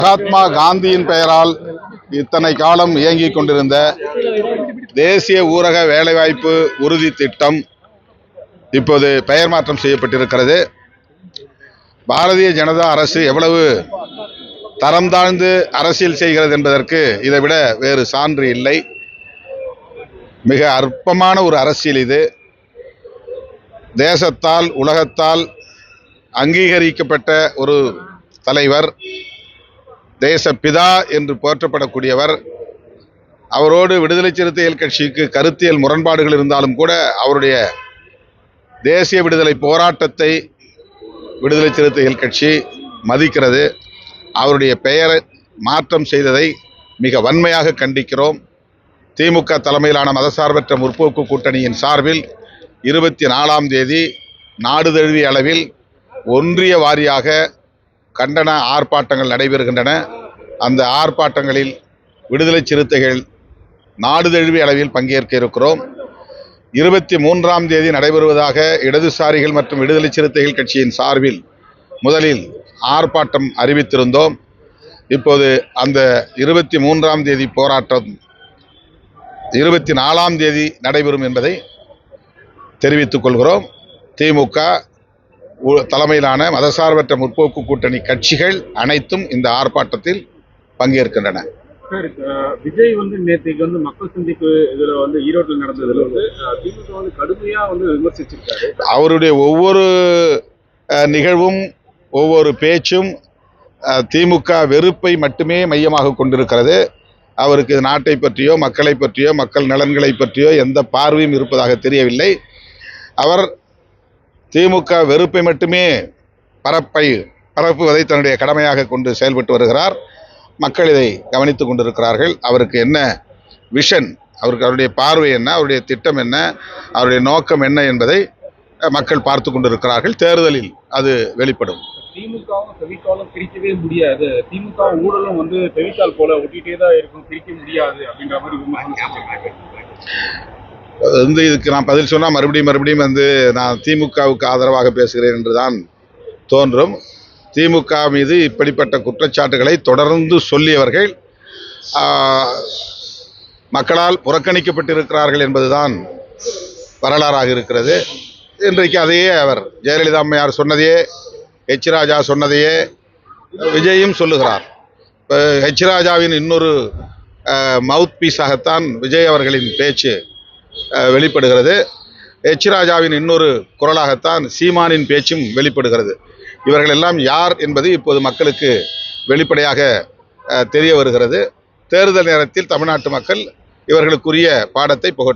மகாத்மா காந்தியின் பெயரால் இத்தனை காலம் இயங்கிக் கொண்டிருந்த தேசிய ஊரக வேலைவாய்ப்பு உறுதி திட்டம் இப்போது பெயர் மாற்றம் செய்யப்பட்டிருக்கிறது. பாரதிய ஜனதா அரசு எவ்வளவு தரம் தாழ்ந்து அரசியல் செய்கிறது என்பதற்கு இதைவிட வேறு சான்று இல்லை. மிக அற்பமான ஒரு அரசியல் இது. தேசத்தால் உலகத்தால் அங்கீகரிக்கப்பட்ட ஒரு தலைவர், தேசப்பிதா என்று போற்றப்படக்கூடியவர். அவரோடு விடுதலை சிறுத்தைகள் கட்சிக்கு கருத்தியல் முரண்பாடுகள் இருந்தாலும் கூட அவருடைய தேசிய விடுதலை போராட்டத்தை விடுதலை சிறுத்தைகள் கட்சி மதிக்கிறது. அவருடைய பெயரை மாற்றம் செய்ததை மிக வன்மையாக கண்டிக்கிறோம். திமுக தலைமையிலான மதசார்பற்ற முற்போக்கு கூட்டணியின் சார்பில் 24ஆம் தேதி நாடு தழுவிய அளவில் ஒன்றிய வாரியாக கண்டன ஆர்ப்பாட்டங்கள் நடைபெறுகின்றன. அந்த ஆர்ப்பாட்டங்களில் விடுதலை சிறுத்தைகள் நாடு தழுவிய அளவில் பங்கேற்க இருக்கிறோம். 23ஆம் தேதி நடைபெறுவதாக இடதுசாரிகள் மற்றும் விடுதலை சிறுத்தைகள் கட்சியின் சார்பில் முதலில் ஆர்ப்பாட்டம் அறிவித்திருந்தோம். இப்போது அந்த 23ஆம் தேதி போராட்டம் 24ஆம் தேதி நடைபெறும் என்பதை தெரிவித்துக் கொள்கிறோம். திமுக தலைமையிலான மதசார்பற்ற முற்போக்கு கூட்டணி கட்சிகள் அனைத்தும் இந்த ஆர்ப்பாட்டத்தில் பங்கேற்கின்றன. விஜய் நேற்றைக்கு மக்கள் சந்திப்பு இதுல ஈரோட்டில் நடந்ததுல திமுக கடுமையா விமர்சிச்சிருக்காரு. அவருடைய ஒவ்வொரு நிகழ்வும் ஒவ்வொரு பேச்சும் திமுக வெறுப்பை மட்டுமே மையமாக கொண்டிருக்கிறது. அவருக்கு நாட்டை பற்றியோ மக்களை பற்றியோ மக்கள் நலன்களை பற்றியோ எந்த பார்வையும் இருப்பதாக தெரியவில்லை. அவர் திமுக வெறுப்பை மட்டுமே பரப்புவதை தன்னுடைய கடமையாக கொண்டு செயல்பட்டு வருகிறார். மக்கள் இதை கவனித்துக் கொண்டிருக்கிறார்கள். அவருக்கு என்ன விஷன், அவருடைய பார்வை என்ன, அவருடைய திட்டம் என்ன, அவருடைய நோக்கம் என்ன என்பதை மக்கள் பார்த்து கொண்டிருக்கிறார்கள். தேர்தலில் அது வெளிப்படும். திமுகவும் ஃபெவிகாலும் பிரிக்கவே முடியாது, திமுக ஊழலும் ஃபெவிகால் போல ஒட்டிகிட்டே தான் இருக்கும், பிரிக்க முடியாது அப்படின்ற மாதிரி இதுக்கு நான் பதில் சொன்னால் மறுபடியும் நான் திமுகவுக்கு ஆதரவாக பேசுகிறேன் என்றுதான் தோன்றும். திமுக மீது இப்படிப்பட்ட குற்றச்சாட்டுகளை தொடர்ந்து சொல்லியவர்கள் மக்களால் புறக்கணிக்கப்பட்டிருக்கிறார்கள் என்பதுதான் வரலாறாக இருக்கிறது. இன்றைக்கு அதையே அவர் ஜெயலலிதா அம்மையார் சொன்னதையே, ஹெச் ராஜா சொன்னதையே விஜயும் சொல்லுகிறார். இப்போ ஹெச் ராஜாவின் இன்னொரு மவுத் பீஸாகத்தான் விஜய் அவர்களின் பேச்சு வெளிப்படுகிறது. ஹெச் ராஜாவின் இன்னொரு குரலாகத்தான் சீமானின் பேச்சும் வெளிப்படுகிறது. இவர்கள் எல்லாம் யார் என்பது இப்போது மக்களுக்கு வெளிப்படையாக தெரிய வருகிறது. தேர்தல் நேரத்தில் தமிழ்நாட்டு மக்கள் இவர்களுக்குரிய பாடத்தை புகட்டும்.